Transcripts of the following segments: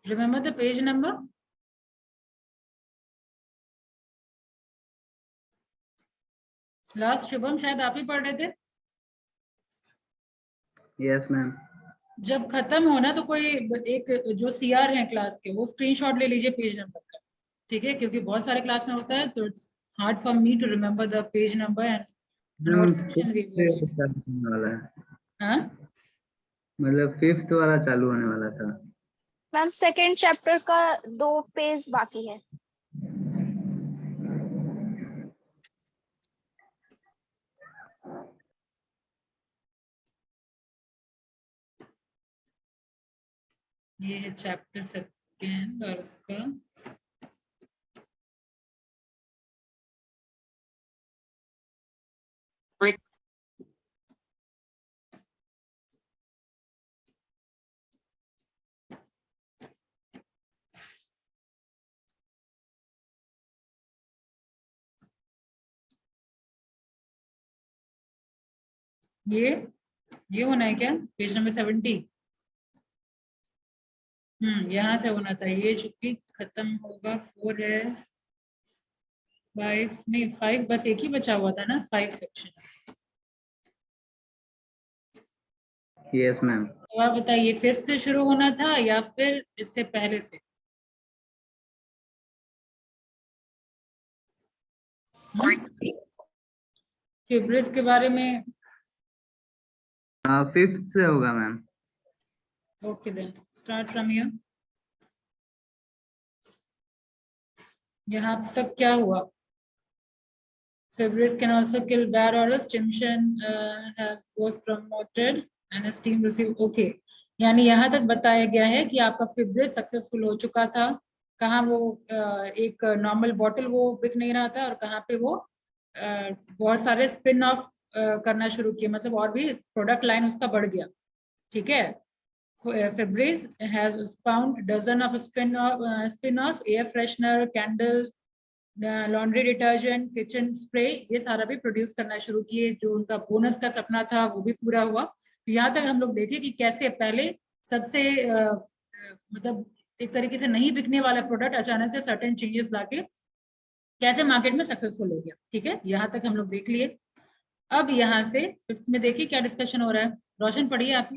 Remember the page number? Last Shubham शायद आप ही पढ़ रहे थे. Yes ma'am. जब खत्म होना तो कोई एक जो सीआर है क्लास के वो स्क्रीनशॉट ले लीजिए पेज नंबर का, ठीक है, क्योंकि बहुत सारे क्लास में होता है तो it's hard for me to remember the page number and note section V वाला है. हाँ मतलब 5th वाला चालू होने वाला था. मैम सेकंड चैप्टर का 2 पेज बाकी है. ये है चैप्टर सेकंड और उसका ये होना है क्या पेज नंबर 70? यहाँ से होना था ये, चूंकि खत्म होगा 4 है 5 नहीं 5 बस एक ही बचा हुआ था ना 5 सेक्शन. Yes ma'am. तो आप बताइए 5th से शुरू होना था या फिर इससे पहले से? फिब्रिस के बारे में 5th से होगा ma'am. Okay then start from here. यहाँ तक क्या हुआ? Fibris can also kill bad odors. Stimson was promoted and his team received. Okay, यानी यहाँ तक बताया गया है कि आपका फिब्रिस सक्सेसफुल हो चुका था. कहाँ वो एक नॉर्मल बॉटल वो बिक नहीं रहा था और कहाँ पे वो बहुत सारे स्पिन ऑफ करना शुरू किए, मतलब और भी प्रोडक्ट लाइन उसका बढ़ गया. ठीक है. Fibris has spawned dozen of spin-off air freshener, candle, laundry detergent, kitchen spray, ये सारा भी प्रोड्यूस करना शुरू किए. जो उनका बोनस का सपना था वो भी पूरा हुआ. तो यहाँ तक हम लोग देखें कि कैसे पहले सबसे मतलब एक तरीके से नहीं बिकने वाला प्रोडक्ट अचानक से सर्टेन चेंजेस लाके कैसे मार्केट में सक्सेसफुल हो गया. ठीक है, यहाँ तक हम लोग देख लिए. अब यहाँ से 5th में देखिए क्या डिस्कशन हो रहा है. रोशन पढ़िए आप.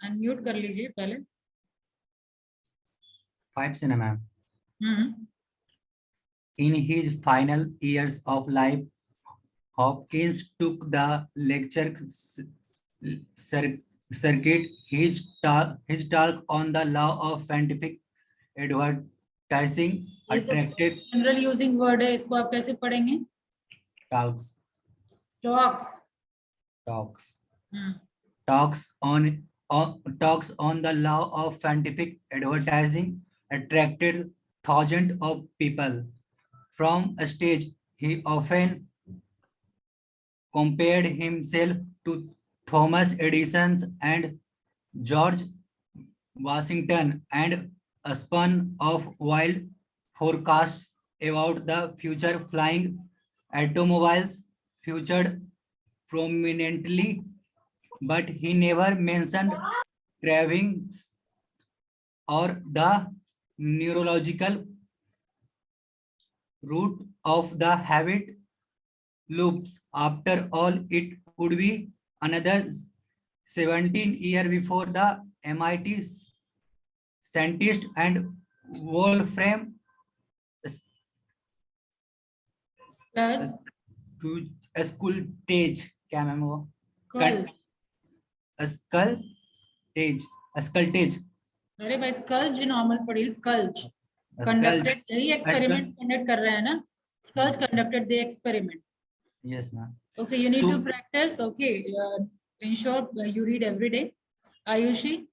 अनम्यूट कर लीजिए पहले. 5 से ना ma'am. Hmm. In his final years of life, Hopkins took the lecture circuit. His talk on the law of scientific advertising attracted general using word है, इसको आप कैसे पढ़ेंगे? talks on the law of scientific advertising attracted thousands of people. From a stage, he often compared himself to Thomas Edison and George Washington and spun off wild forecasts about the future. Flying automobiles featured prominently, but he never mentioned cravings or the neurological root of the habit loops. After all, it would be another 17 years before the MIT scientist and Wolfram Skultage, क्या ma'am वो? Skultage. अरे भाई Schultz normal पढ़ी. Schultz conducted, यही experiment conduct कर रहे हैं ना. Schultz conducted the experiment. Yes ma'am. Okay, you need to practice. Okay, ensure you read every day. Ayushi,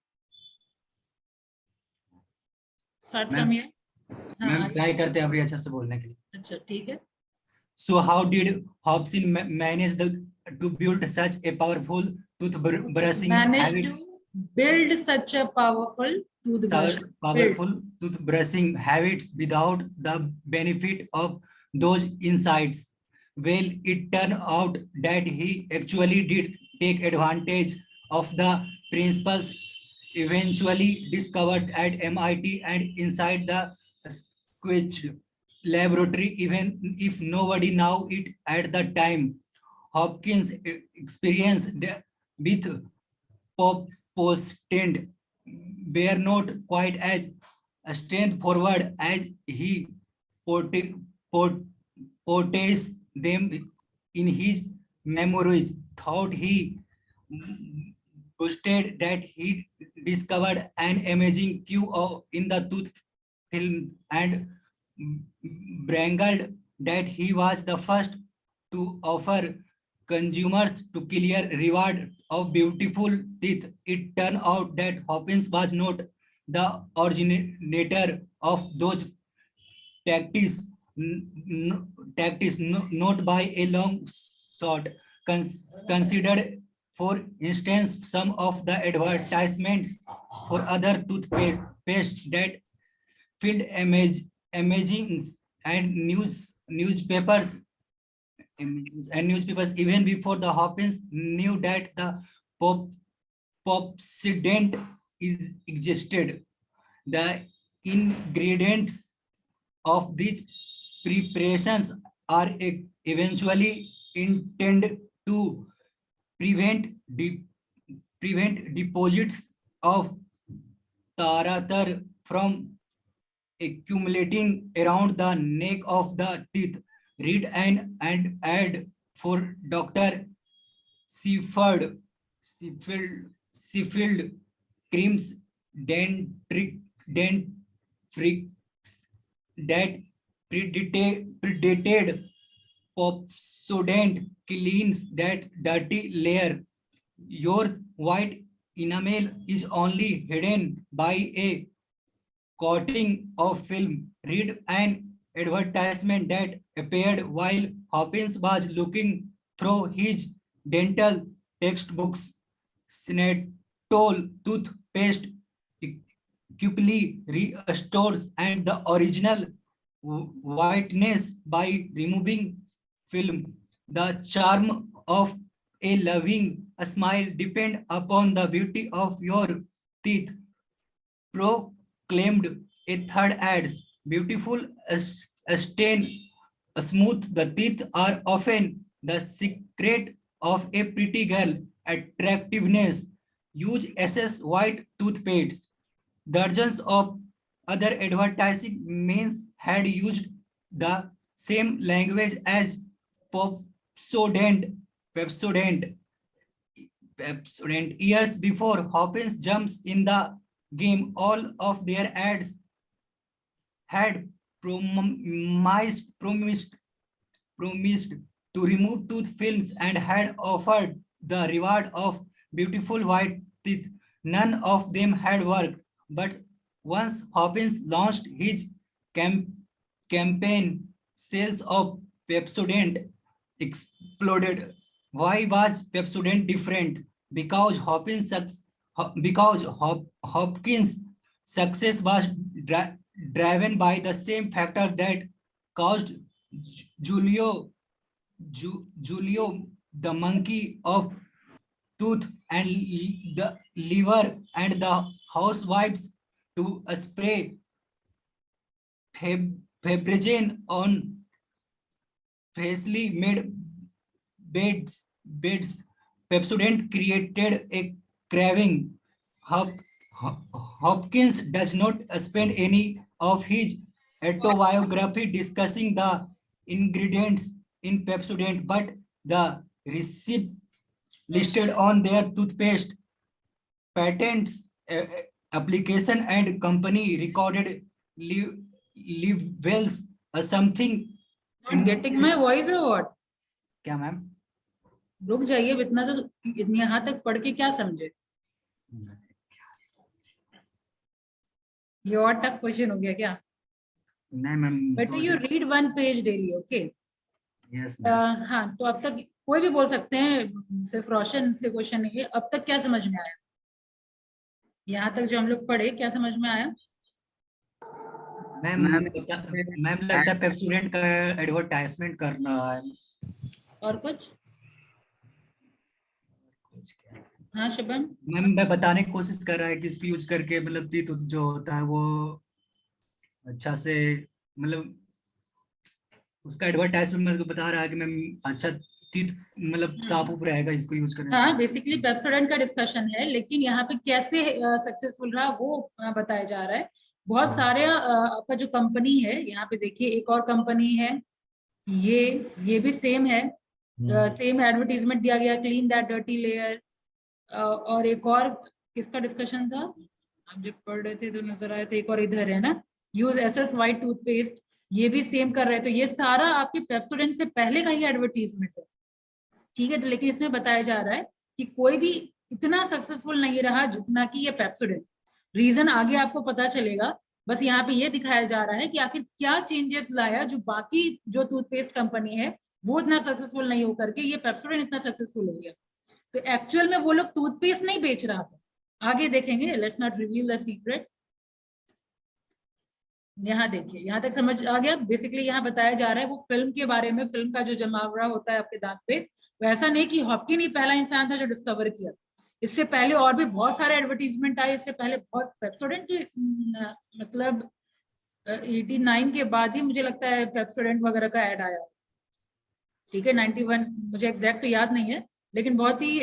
start from here. Ma'am try करते हैं अभी अच्छे से बोलने के लिए. अच्छा ठीक है. So how did Hobson manage to build such a powerful toothbrushing Managed to build such a powerful toothbrushing habits without the benefit of those insights? Well, it turned out that he actually did take advantage of the principles eventually discovered at MIT and inside the squished laboratory, even if nobody knew it at the time. Hopkins' experience with post-stand were not quite as straightforward as he portrays them in his memoirs. Thought he boasted that he discovered an amazing cue in the tooth film and bragged that he was the first to offer consumers to clear reward of beautiful teeth. It turned out that Hopkins was not the originator of those tactics, not by a long shot. Considered, for instance, some of the advertisements for other toothpaste that filled imagines and newspapers even before the Hopkins knew that the popsident existed. The ingredients of these preparations are eventually intended to prevent deposits of tartar from accumulating around the neck of the teeth. Read and add for Dr. Seafield creams dentifrics that predated Pepsodent cleans that dirty layer. Your white enamel is only hidden by a coating of film. Read an advertisement that appeared while Hopkins was looking through his dental textbooks. Snetol toothpaste quickly restores and the original whiteness by removing film. The charm of a loving smile depends upon the beauty of your teeth. Proclaimed a third ads. Beautiful stain, smooth the teeth are often the secret of a pretty girl. Attractiveness. Use SS white toothpaste. Dozens of other advertising means had used the same language as Pepsodent. Years before Hopkins jumps in the game, all of their ads had promised to remove tooth films and had offered the reward of beautiful white teeth. None of them had worked, but once Hopkins launched his campaign, sales of Pepsodent exploded. Why was Pepsodent different? Because Hopkins' success was driven by the same factor that caused Julio the monkey of tooth and the liver and the housewives to spray Febreze on freshly made beds. Pepsodent created a craving. Hopkins does not spend any of his autobiography discussing the ingredients in Pepsodent, but the receipt listed on their toothpaste, patents, application, and company recorded wells something. Not getting my voice or what? क्या ma'am? रुक जाइए, इतना तो यहाँ तक पढ़ के क्या समझे? ये और टफ क्वेश्चन हो गया क्या? नहीं ma'am. But you read one page daily, okay? Yes. हाँ, तो अब तक कोई भी बोल सकते हैं, सिर्फ रोशन से क्वेश्चन है, अब तक क्या समझ में आया? यहाँ तक जो हम लोग पढ़े, क्या समझ में आया? मैम लगता है पेप्सोडेंट का एडवर्टाइजमेंट करना है. और कुछ? हाँ शुभम। मैम मैं बताने की कोशिश कर रहा है कि इसको यूज करके मतलब तीत जो होता है वो अच्छा से मतलब उसका एडवर्टाइजमेंट मेरे को बता रहा है कि मैम अच्छा तीत मतलब साफ ऊपर रहेगा इसको यूज करने से। हाँ बेसिकली पेप्सोडेंट का डिस्कशन है, लेकिन यहाँ पे कैसे सक्सेसफुल रहा वो बताया जा रहा है। बहुत सारे आपका जो कंपनी है यहाँ पे देखिए, एक और कंपनी है ये ये भी सेम है, सेम एडवर्टीजमेंट दिया गया, क्लीन दैट डर्टी लेयर। और एक और किसका डिस्कशन था, आप जब पढ़ रहे थे तो नजर आया था, एक और इधर है ना, यूज एसएस वाइट टूथपेस्ट, ये भी सेम कर रहे थे। ये सारा आपके पेप्सोडेंट से पहले का ही एडवर्टीजमेंट है, ठीक है। तो लेकिन इसमें बताया जा रहा है कि कोई भी इतना सक्सेसफुल नहीं रहा जितना कि ये पेप्सोडेंट। रीजन आगे आपको पता चलेगा, बस यहाँ पे ये दिखाया जा रहा है कि आखिर क्या चेंजेस लाया जो बाकी जो टूथपेस्ट कंपनी है वो इतना सक्सेसफुल नहीं होकर के ये पेप्सोडेंट इतना सक्सेसफुल हो गया। तो एक्चुअल में वो लोग टूथपेस्ट नहीं बेच रहा था, आगे देखेंगे, let's not reveal the secret. यहाँ देखिए, यहाँ तक समझ आ गया। बेसिकली यहाँ बताया जा रहा है वो फिल्म के बारे में, फिल्म का जो जमावड़ा होता है आपके दांत पे, वैसा नहीं कि हॉपकिन ही पहला इंसान था जो डिस्कवर किया। इससे पहले और भी बहुत सारे एडवर्टीजमेंट आए, इससे पहले बहुत पेप्सोडेंट की मतलब 89 के बाद ही मुझे लगता है पेप्सोडेंट वगैरह का ऐड आया, ठीक है। 91 मुझे एग्जैक्ट तो याद नहीं है, लेकिन बहुत ही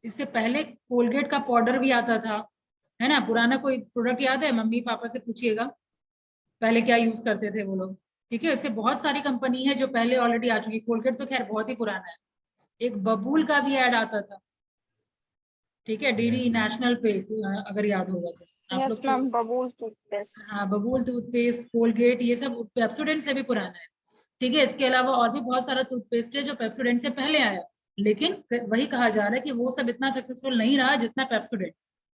इससे पहले कोलगेट का पाउडर भी आता था, है ना। पुराना कोई प्रोडक्ट याद है, मम्मी पापा से पूछिएगा पहले क्या यूज करते थे वो लोग, ठीक है। इससे बहुत सारी कंपनी है जो पहले ऑलरेडी आ चुकी। कोलगेट तो खैर बहुत ही पुराना है। एक बबूल का भी ऐड आता था, ठीक है, डीडी नेशनल पे, अगर याद होगा तो आप यस लोग तो। मैम, बबूल टूथपेस्ट। हाँ बबूल टूथपेस्ट, कोलगेट, ये सब पेप्सोडेंट से भी पुराना है, ठीक है। इसके अलावा और भी बहुत सारा टूथपेस्ट है जो पेप्सोडेंट से पहले आया, लेकिन वही कहा जा रहा है कि वो सब इतना सक्सेसफुल नहीं रहा जितना पेप्सोडेंट,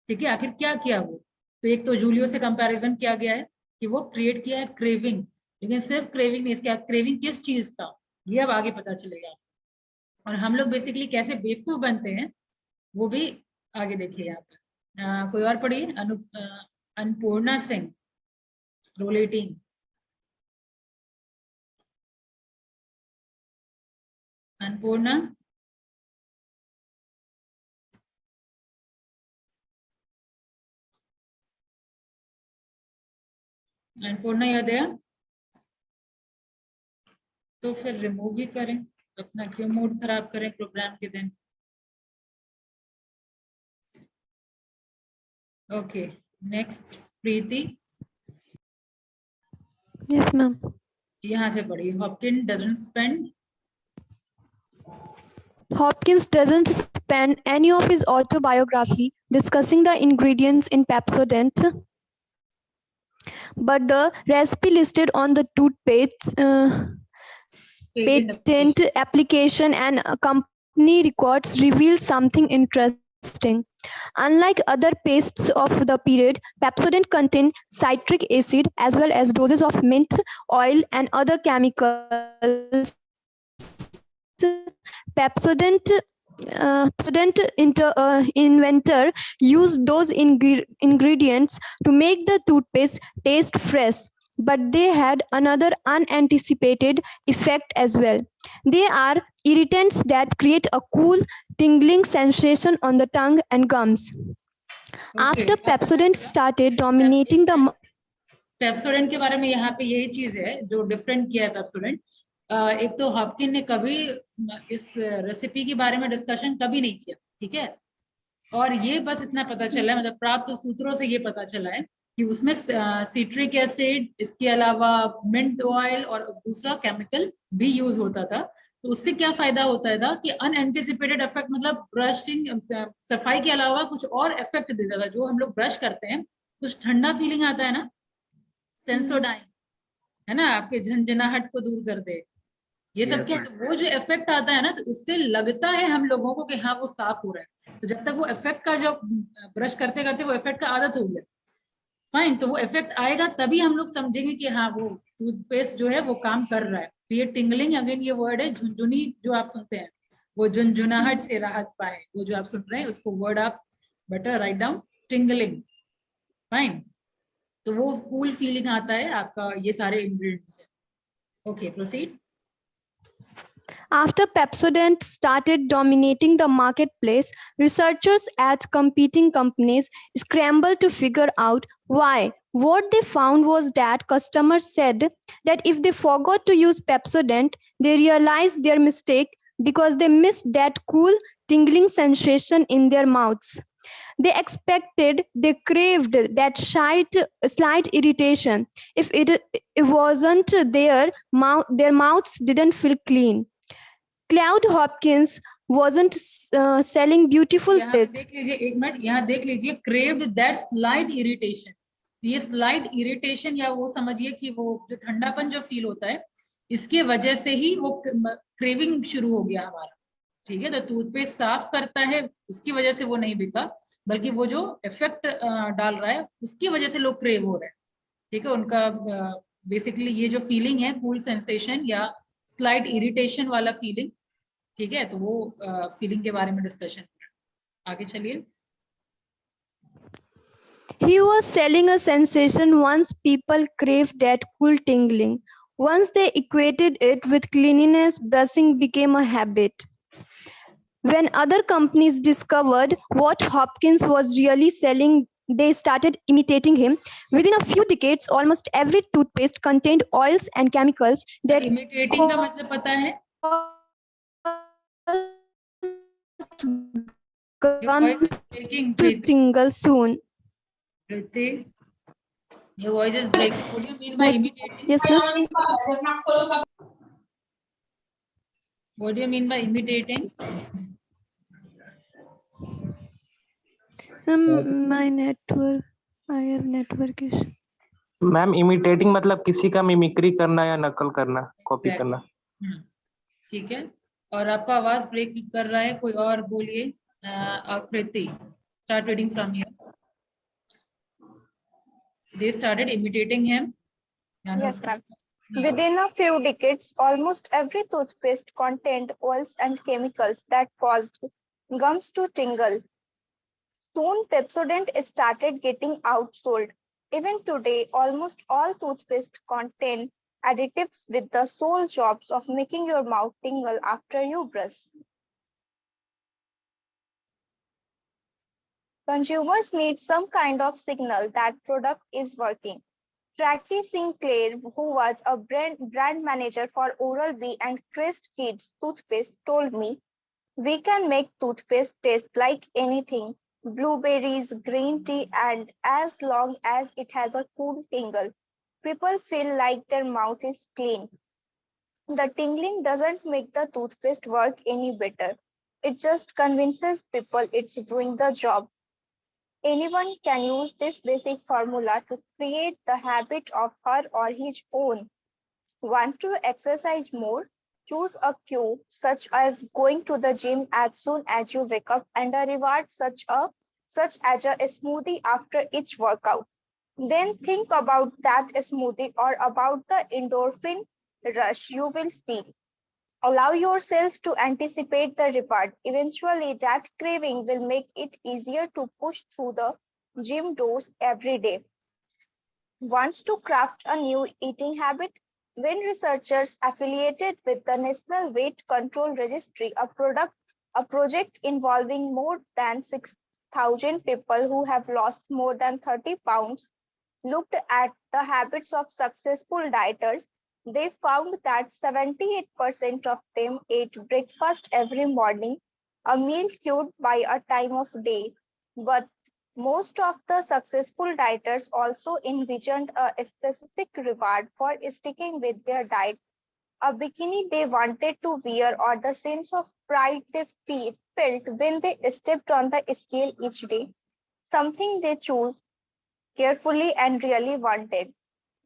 ठीक है। आखिर क्या किया वो, तो एक तो जूलियो से कंपैरिजन किया गया है कि वो क्रिएट किया है क्रेविंग, लेकिन सिर्फ क्रेविंग नहीं, इसका क्रेविंग किस चीज का ये अब आगे पता चलेगा। और हम लोग बेसिकली कैसे बेवकूफ बनते हैं वो भी आगे देखिए यहाँ पे। कोई और पढ़िए, अन्नपूर्णा सिंह, रोल 18। अन्नपूर्णा, अन्नपूर्णा याद है तो फिर रिमूव ही करें, अपना क्यों मूड खराब करें प्रोग्राम के दिन। ओके नेक्स्ट, प्रीति, Yes, ma'am. यहाँ से पढ़िए। Hopkin doesn't spend, Hopkins doesn't spend any of his autobiography discussing the ingredients in Pepsodent, but the recipe listed on the toothpaste patent application and company records reveal something interesting. Unlike other pastes of the period, Pepsodent contained citric acid as well as doses of mint oil and other chemicals. Pepsodent inventor used those ingredients to make the toothpaste taste fresh, but they had another unanticipated effect as well. They are irritants that create a cool, tingling sensation on the tongue and gums. After Pepsodent started dominating the Pepsodent के बारे में यहाँ पे यही चीज है जो different किया है पेप्सोडेंट। एक तो हॉपकिन ने कभी इस रेसिपी के बारे में डिस्कशन कभी नहीं किया, ठीक है। और ये बस इतना पता चला है, मतलब प्राप्त सूत्रों से ये पता चला है कि उसमें सिट्रिक एसिड, इसके अलावा मिंट ऑयल और दूसरा केमिकल भी यूज होता था। तो उससे क्या फायदा होता था कि अनएंटिसिपेटेड इफेक्ट, मतलब ब्रशिंग सफाई के अलावा कुछ और इफेक्ट देता था। जो हम लोग ब्रश करते हैं कुछ ठंडा फीलिंग आता है ना, सेंसोडाइन, है ना, आपके झंझनाहट को दूर कर दे, ये सब क्या, तो वो जो इफेक्ट आता है ना, तो इससे लगता है हम लोगों को कि हाँ वो साफ हो रहा है। तो जब तक वो इफेक्ट का, जब ब्रश करते करते वो इफेक्ट का आदत हो गया, फाइन, तो वो इफेक्ट आएगा तभी हम लोग समझेंगे कि हाँ वो टूथपेस्ट जो है वो काम कर रहा है। तो ये टिंगलिंग, अगेन ये वर्ड है, झुंझुनी जो आप सुनते हैं, वो झुंझुनाहट से राहत पाए, वो जो आप सुन रहे हैं उसको वर्ड आप better write down, tingling, fine. तो वो कूल फीलिंग आता है आपका ये सारे इंग्रेडिएंट्स से। Okay proceed. After Pepsodent started dominating the marketplace, researchers at competing companies scrambled to figure out why. What they found was that customers said that if they forgot to use Pepsodent, they realized their mistake because they missed that cool tingling sensation in their mouths. They craved that slight irritation. If it wasn't there, their mouths didn't feel clean. Cloud Hopkins wasn't selling beautiful यहाँ पे teeth. देख लीजिए, एक minute, यहाँ देख लीजिए, craved that slight irritation. ये slight irritation या वो समझिए कि वो जो ठंडापन जो फील होता है, इसके वजह से ही वो क्रेविंग शुरू हो गया हमारा. ठीक है, तो टूथपेस्ट साफ करता है, इसकी वजह से वो नहीं बिका, बल्कि वो जो इफेक्ट डाल रहा है उसकी वजह से लोग क्रेव हो रहे हैं. ठीक है, उनका बेसिकली ये जो फीलिंग है, कूल सेंसेशन या स्लाइट इरिटेशन वाला फीलिंग. ठीक है, तो वो फीलिंग के बारे में डिस्कशन. आगे चलिए. He was selling a sensation once people craved that cool tingling. Once they equated it with cleanliness, brushing became a habit. When other companies discovered what Hopkins was really selling, they started imitating him. Within a few decades, almost every toothpaste contained oils and chemicals that imitating का मतलब पता है? Your voice is breaking, to tingle soon. Priti. Your voice is breaking. What do you mean by imitating? Yes, ma'am. What do you mean by imitating? My network. I have network issue. Ma'am imitating मतलब किसी का mimicry करना या नकल करना, copy करना. ठीक है, और आपका आवाज ब्रेक कर रहा है, कोई और बोलिए. आकृति, start reading from here. They started imitating him. Yes, ma'am. Within a few decades, almost every toothpaste contained oils and chemicals that caused gums to tingle. Soon, Pepsodent started getting outsold. Even today, almost all toothpaste contain additives with the sole jobs of making your mouth tingle after you brush. Consumers need some kind of signal that product is working. Tracy Sinclair, who was a brand manager for Oral-B and Crest Kids toothpaste, told me, "We can make toothpaste taste like anything, blueberries, green tea, and as long as it has a cool tingle, people feel like their mouth is clean." The tingling doesn't make the toothpaste work any better. It just convinces people it's doing the job. Anyone can use this basic formula to create the habit of her or his own. Want to exercise more? Choose a cue such as going to the gym as soon as you wake up and a reward such as a smoothie after each workout. Then think about that smoothie or about the endorphin rush you will feel. Allow yourself to anticipate the reward. Eventually, that craving will make it easier to push through the gym doors every day. Wants to craft a new eating habit? When researchers affiliated with the National Weight Control Registry, a project involving more than 6,000 people who have lost more than 30 pounds, looked at the habits of successful dieters, they found that 78% of them ate breakfast every morning, a meal cued by a time of day. But most of the successful dieters also envisioned a specific reward for sticking with their diet, a bikini they wanted to wear, or the sense of pride they felt when they stepped on the scale each day, something they chose carefully and really wanted.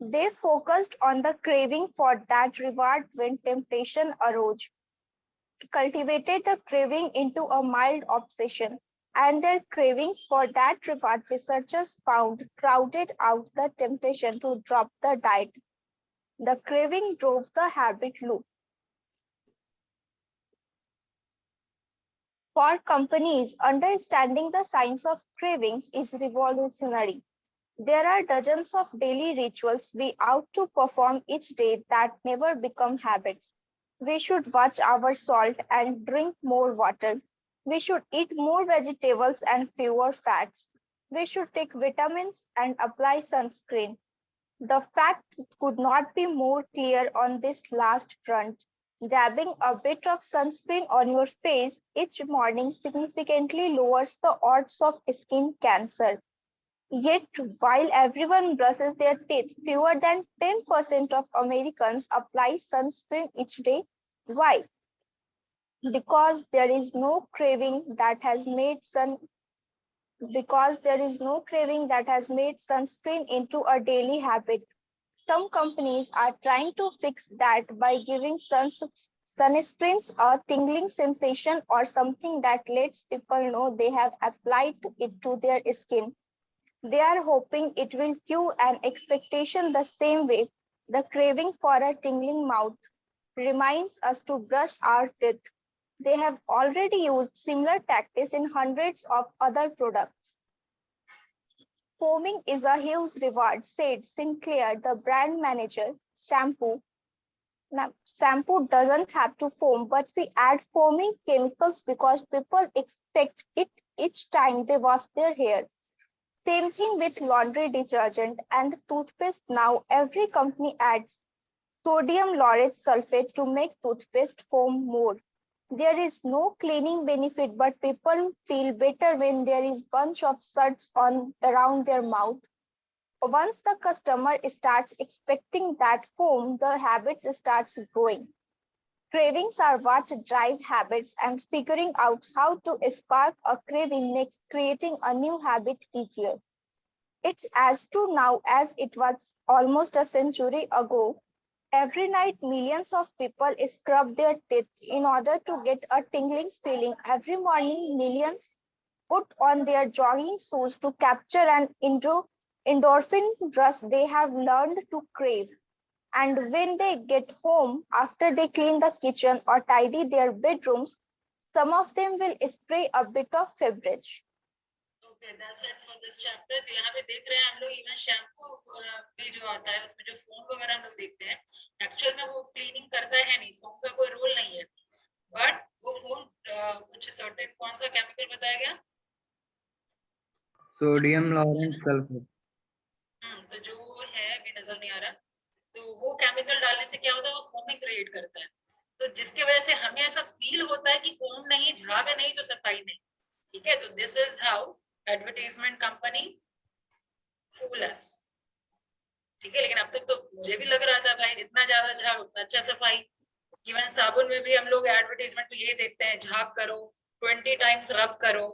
They focused on the craving for that reward when temptation arose, cultivated the craving into a mild obsession, and their cravings for that reward, researchers found, crowded out the temptation to drop the diet. The craving drove the habit loop. For companies, understanding the science of cravings is revolutionary. There are dozens of daily rituals we ought to perform each day that never become habits. We should watch our salt and drink more water. We should eat more vegetables and fewer fats. We should take vitamins and apply sunscreen. The fact could not be more clear on this last front. Dabbing a bit of sunscreen on your face each morning significantly lowers the odds of skin cancer. Yet, while everyone brushes their teeth, fewer than 10% of Americans apply sunscreen each day. Why? Because there is no craving that has made sunscreen into a daily habit. Some companies are trying to fix that by giving sunscreens a tingling sensation or something that lets people know they have applied it to their skin. They are hoping it will cue an expectation the same way the craving for a tingling mouth reminds us to brush our teeth. They have already used similar tactics in hundreds of other products. Foaming is a huge reward, said Sinclair, the brand manager. Shampoo doesn't have to foam, but we add foaming chemicals because people expect it each time they wash their hair. Same thing with laundry detergent and toothpaste. Now every company adds sodium lauryl sulfate to make toothpaste foam more. There is no cleaning benefit, but people feel better when there is bunch of suds around their mouth. Once the customer starts expecting that foam, the habits starts growing. Cravings are what drive habits, and figuring out how to spark a craving makes creating a new habit easier. It's as true now as it was almost a century ago. Every night, millions of people scrub their teeth in order to get a tingling feeling. Every morning, millions put on their jogging shoes to capture an endorphin rush they have learned to crave. And when they get home, after they clean the kitchen or tidy their bedrooms, some of them will spray a bit of Febreze. Okay, that's it for this chapter. तो यहाँ पे देख रहे हैं हम लोग even shampoo भी जो आता है उसमें जो फोम वगैरह हम लोग देखते हैं एक्चुअल में वो क्लीनिंग करता है नहीं, फोम का कोई रोल नहीं है, बट वो फोम कुछ सर्टेन कौन सा केमिकल बताया गया, सोडियम लॉरेंट सल्फेट। तो जो है अभी नजर नहीं आ रहा, तो वो केमिकल डालने से क्या होता है, वो फोमिंग क्रिएट करता है, तो जिसकी वजह से हमें ऐसा फील होता है कि फोम नहीं, झाग नहीं तो सफाई नहीं। ठीक है, तो this is how advertisement company fool us. ठीक है, लेकिन अब तक तो मुझे भी लग रहा था भाई जितना ज्यादा झाग उतना अच्छा सफाई। इवन साबुन में भी हम लोग एडवर्टाइजमेंट में यही देखते हैं, झाग करो 20 टाइम्स रब करो,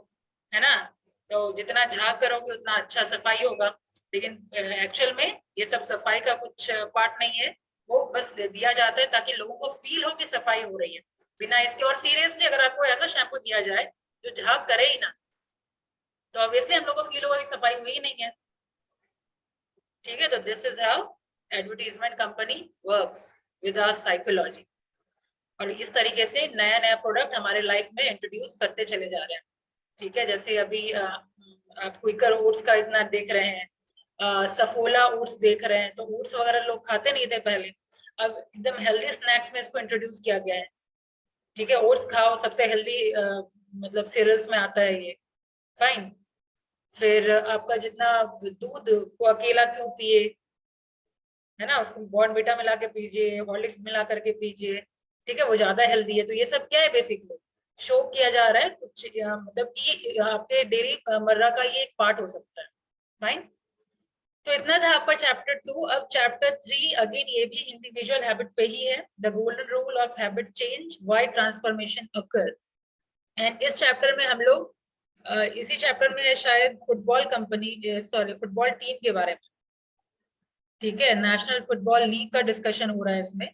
है ना, तो जितना झाग करोगे उतना अच्छा सफाई होगा। लेकिन एक्चुअल में ये सब सफाई का कुछ पार्ट नहीं है, वो बस दिया जाता है ताकि लोगों को फील हो कि सफाई हो रही है बिना इसके। और सीरियसली अगर आपको ऐसा शैम्पू दिया जाए जो झाग करे ही ना, तो ऑब्वियसली हम लोग को फील होगा कि सफाई हुई ही नहीं है। ठीक है, तो this is how advertisement company works with our psychology. और इस तरीके से नया नया प्रोडक्ट हमारे लाइफ में इंट्रोड्यूस करते चले जा रहे हैं। ठीक है, जैसे अभी आप क्विकर ओट्स का इतना देख रहे हैं, सफोला ओट्स देख रहे हैं, तो ओट्स वगैरह लोग खाते नहीं थे पहले, अब एकदम हेल्दी स्नैक्स में इसको इंट्रोड्यूस किया गया है। ठीक है, ओट्स खाओ, सबसे हेल्दी मतलब सीरियल्स में आता है ये, फाइन। फिर आपका जितना दूध को अकेला क्यों पिए, है ना, उसको बॉर्नविटा मिला के पीजिए, हॉर्लिक्स मिला करके पीजिए, ठीक है, वो ज्यादा हेल्दी है। तो ये सब क्या है, बेसिकली शो किया जा रहा है कुछ, मतलब कि आपके डेली मर्रा का ये एक पार्ट हो सकता है, फाइन। तो इतना था आपका चैप्टर 2। अब चैप्टर 3 अगेन ये भी इंडिविजुअल हैबिट पे ही है, the golden rule of habit change, why transformation occur. And इस चैप्टर में हम लोग इसी चैप्टर में शायद फुटबॉल फुटबॉल टीम के बारे में, ठीक है, नेशनल फुटबॉल लीग का डिस्कशन हो रहा है इसमें।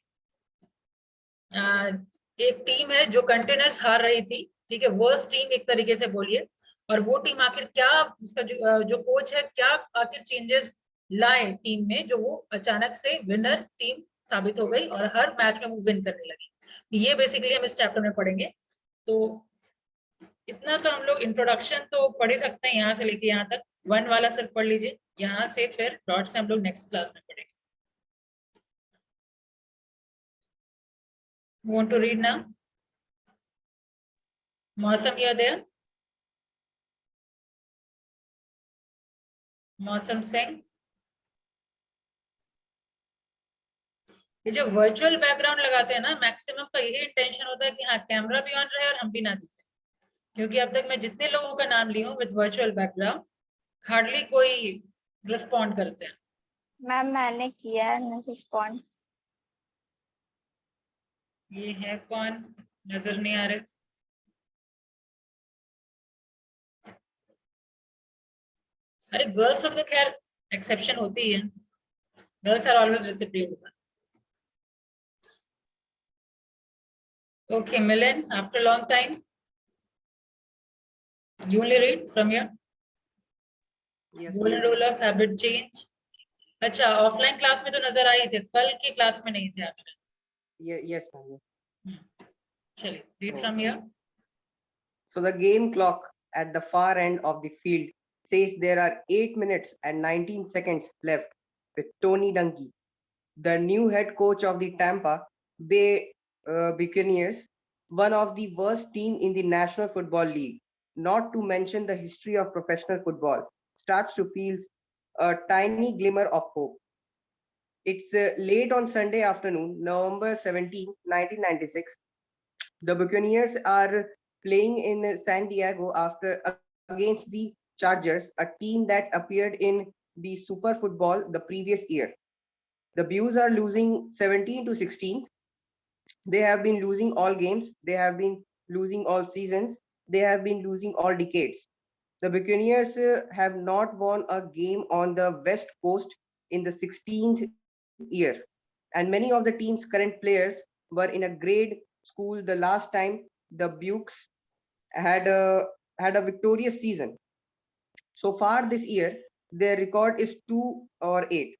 एक टीम है जो कंटिन्यूस हार रही थी, ठीक है, वर्स्ट टीम एक तरीके से बोलिए, और वो टीम आखिर क्या, उसका जो कोच है क्या आखिर चेंजेस लाए टीम में, जो वो अचानक से विनर टीम साबित हो गई और हर मैच में वो विन करने लगी। ये बेसिकली हम इस चैप्टर में पढ़ेंगे। तो इतना तो हम लोग इंट्रोडक्शन तो पढ़ ही सकते हैं, यहाँ से लेके यहाँ तक 1 वाला सिर्फ पढ़ लीजिए, यहाँ से फिर डॉट से हम लोग नेक्स्ट क्लास में पढ़ेंगे। Want to read now? Mausam, you are there? मौसम सिंह, ये जो वर्चुअल बैकग्राउंड लगाते हैं ना, मैक्सिमम का यही इंटेंशन होता है कि हाँ कैमरा भी ऑन रहे और हम भी ना दिखे, क्योंकि अब तक मैं जितने लोगों का नाम ली हूँ विद वर्चुअल बैकग्राउंड हार्डली कोई रिस्पॉन्ड करते हैं। मैम मैंने किया है रिस्पॉन्ड। ये है कौन, नजर नहीं आ रहे? अरे गर्ल्स लोग तो खैर एक्सेप्शन होती है, girls are always disciplined. Okay, Milan, after a long time, you only read from here. Yes, Golden rule of habit change. अच्छा, ऑफलाइन क्लास में तो नजर आई थे, कल की क्लास में नहीं थे आप शायद। yes, ma'am. चलिए, read from here. So the game clock at the far end of the field says there are 8 minutes and 19 seconds left with Tony Dungy, the new head coach of the Tampa Bay Buccaneers, one of the worst team in the National Football League, not to mention the history of professional football, starts to feel a tiny glimmer of hope. It's late on Sunday afternoon, November 17, 1996. The Buccaneers are playing in San Diego against the Chargers, a team that appeared in the Super Football the previous year. The Bucs are losing 17-16. They have been losing all games. They have been losing all seasons. They have been losing all decades. The Buccaneers have not won a game on the West Coast in the 16th year. And many of the team's current players were in a grade school the last time the Bucs had a victorious season. So far this year, their record is 2-8.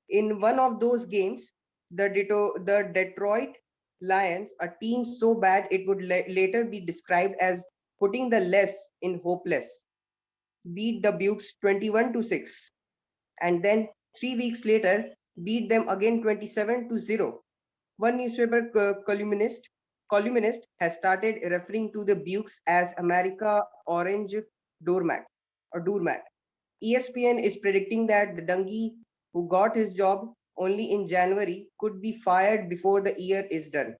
In one of those games, the Detroit Lions, a team so bad it would later be described as putting the less in hopeless, beat the Bucs 21-6, and then 3 weeks later beat them again 27-0. One newspaper columnist has started referring to the Bucs as America Orange doormat. ESPN is predicting that the Dungy, who got his job only in January, could be fired before the year is done.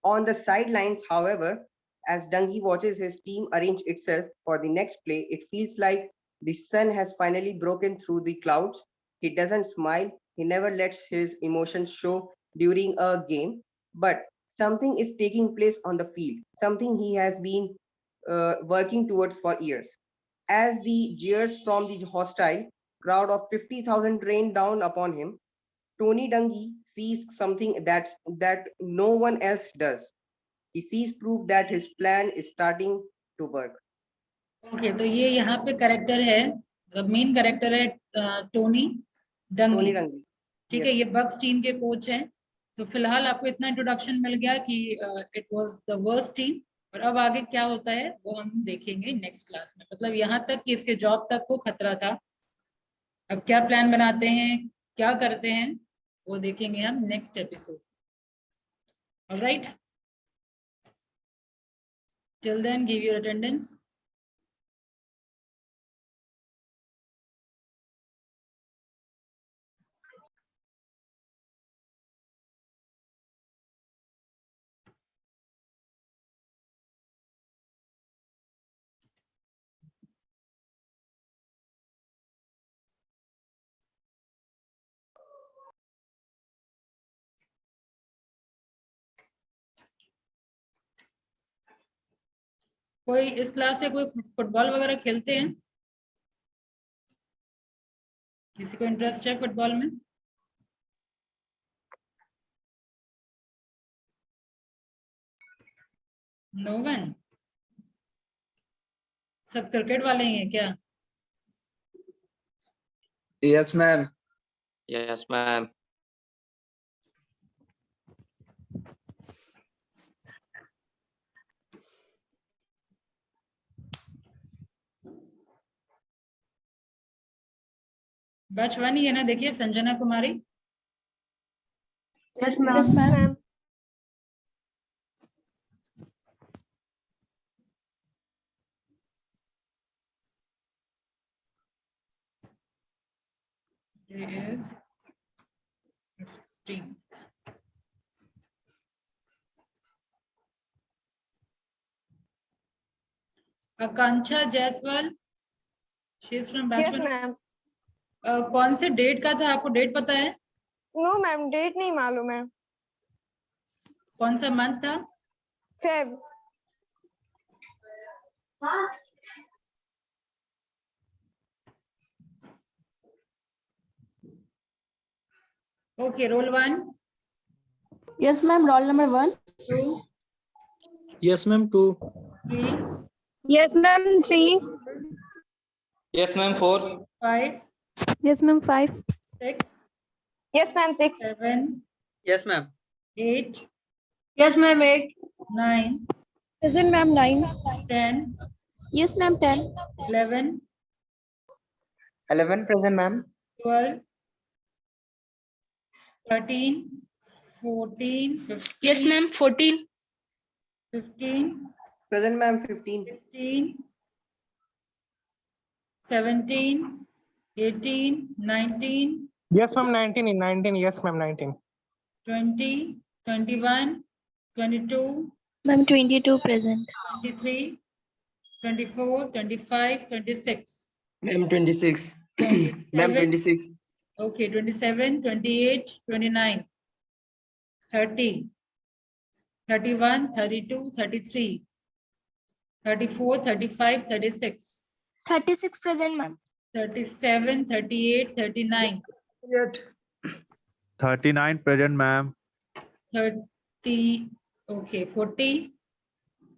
On the sidelines, however, as Dungy watches his team arrange itself for the next play, it feels like the sun has finally broken through the clouds. He doesn't smile. He never lets his emotions show during a game, but something is taking place on the field, something he has been working towards for years. As the jeers from the hostile crowd of 50,000 rain down upon him, Tony Dungy sees something that no one else does. He sees proof that his plan is starting to work. Okay, तो ये यहाँ पे character है, मतलब main character है Tony dengue, ठीक है, ये बक्स टीम के कोच हैं। तो फिलहाल आपको इतना इंट्रोडक्शन मिल गया कि it was the worst team, और अब आगे क्या होता है वो हम देखेंगे नेक्स्ट क्लास में। मतलब यहाँ तक कि इसके जॉब तक को खतरा था, अब क्या प्लान बनाते हैं, क्या करते हैं, वो देखेंगे हम next episode. Alright, till then give your attendance. कोई इस क्लास से कोई फुटबॉल वगैरह खेलते हैं? किसी को इंटरेस्ट है फुटबॉल में? No one? सब क्रिकेट वाले ही हैं क्या? Yes, ma'am. Yes, ma'am. Batch 1 ही है ना? देखिए संजना कुमारी। Yes, ma'am. Today is 15th. Akanksha Jaiswal, she is from batch Yes, 1. ma'am. कौन से डेट का था, आपको डेट पता है? No, ma'am. Date नहीं मालूम है. कौन सा मंथ था? Feb. Okay, roll 1, Yes, ma'am. Roll number 1. 2, Yes, ma'am. 2. 3, Yes, ma'am. 3. Yes, ma'am. 4. 5, Yes, ma'am. 5. 6, Yes, ma'am. 6. 7, Yes, ma'am. 8, Yes, ma'am. 8. 9, Isn't ma'am 9? 10, Yes, ma'am. 10. 11, 11 present, ma'am. 12, 13, 14, 15, Yes, ma'am. 14. 15, Present, ma'am. 15. 16, 17, 18, 19, Yes, ma'am. 19. 19. Yes, ma'am. 19. 20, 21, 22, Ma'am. 22 present. 23, 24, 25, 26, Ma'am 26. Ma'am 27, 26. okay, 27, 28, 29, 30, 31, 32, 33, 34, 35, 36, 36 present, ma'am. 37, 38, 39, 39 present, ma'am. 30, okay, 40,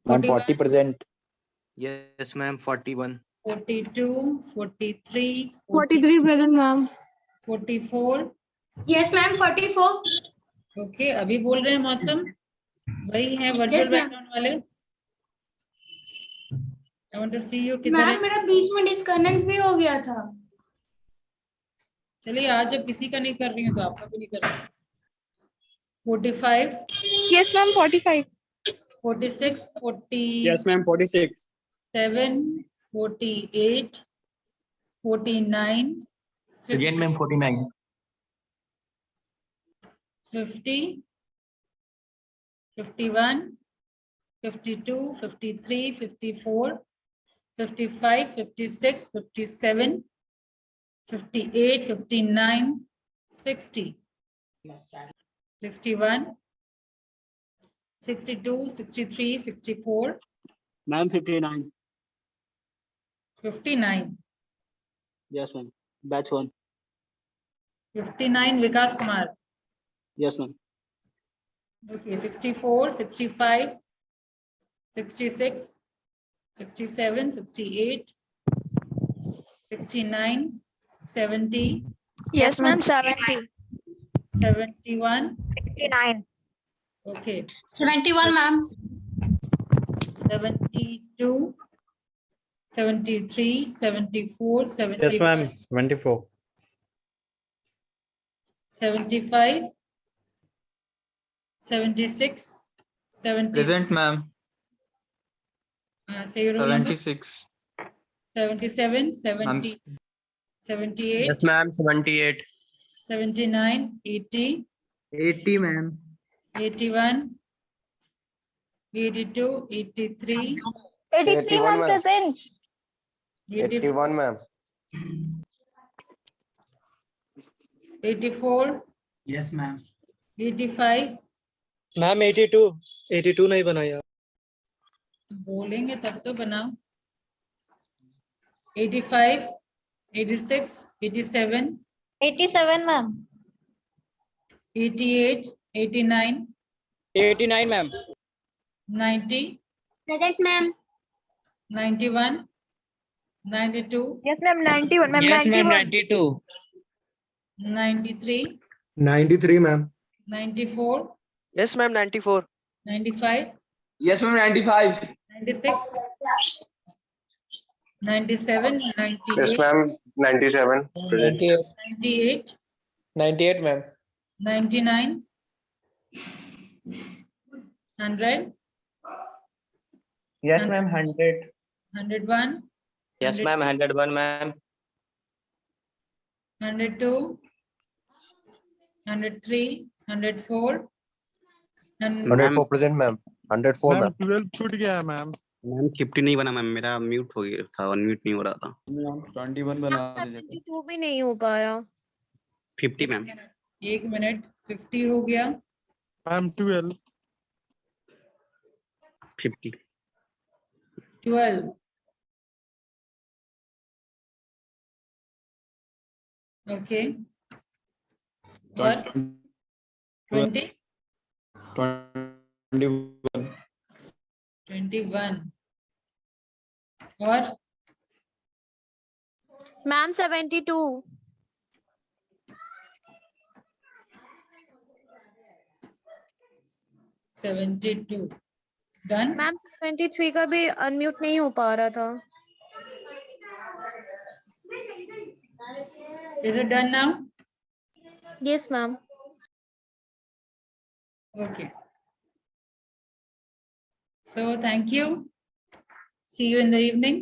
Ma'am 41, 40 present. Yes, ma'am. 41. 42, 43, 43 present, ma'am. 44, Yes, ma'am. 44. Okay अभी बोल रहे हैं मौसम वही है virtual Yes, ma'am. Background वाले I want to see you किधर है मेरा बीच में डिस्कनेक्ट भी हो गया था. चलिए आज जब किसी का नहीं कर रही हूँ तो आपका भी नहीं कर रही 45 Yes, ma'am. 45. 46 Yes, ma'am 46. 47 48 49 Again, ma'am. 49. 50 51 52 53 54 55 56 57 58 59 60 61 62 63 64 Ma'am 59. 59 Yes, ma'am. Batch 1. 59 Vikas Kumar Yes, ma'am. okay 64 65 66 67 68 69 70 Yes, ma'am. 70. 71 59. okay 71, ma'am. 72 73 74 75 24. 75 76 70 Present, ma'am. say your roll number 76. 77 70 78 Yes, ma'am. 78. 79 80 80, ma'am. 81 82 83 83, ma'am. Present. 84 ma'am. 84 Yes, ma'am. 85 Ma'am 82. 82 नहीं बनाया. बोलेंगे तब तो बनाओ 85 86 87 87, ma'am. 88 89 89, ma'am. 90 Present, ma'am. 91 92 Yes, ma'am. 91, ma'am. Yes, ma'am. 91. 92. 93 93, ma'am. 94 Yes, ma'am 94. 95 Yes, ma'am 95. 96 97 98 ma'am. 97. 98. 98 98, ma'am. 99 100 Yes, ma'am. 100. 101 Yes, ma'am. 101, ma'am. 102, 103, 104, and 104 present, ma'am. 104, ma'am. 12 छूट गया है ma'am. Ma'am 50 नहीं बना मैम, मेरा म्यूट हो गया था, अनम्यूट नहीं हो रहा था। 21 बना दीजिए। 72 भी नहीं हो पाया। 50 मैम। 1 मिनट 50 हो गया। मैम 12 50 12, ओके, और 20, 21 21, और मैम 72। 72, डन। मैम 73 का भी अनम्यूट नहीं हो पा रहा था। Is it done now? Yes ma'am. Okay. So thank you. See you in the evening.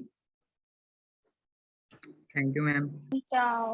Thank you ma'am. Ciao.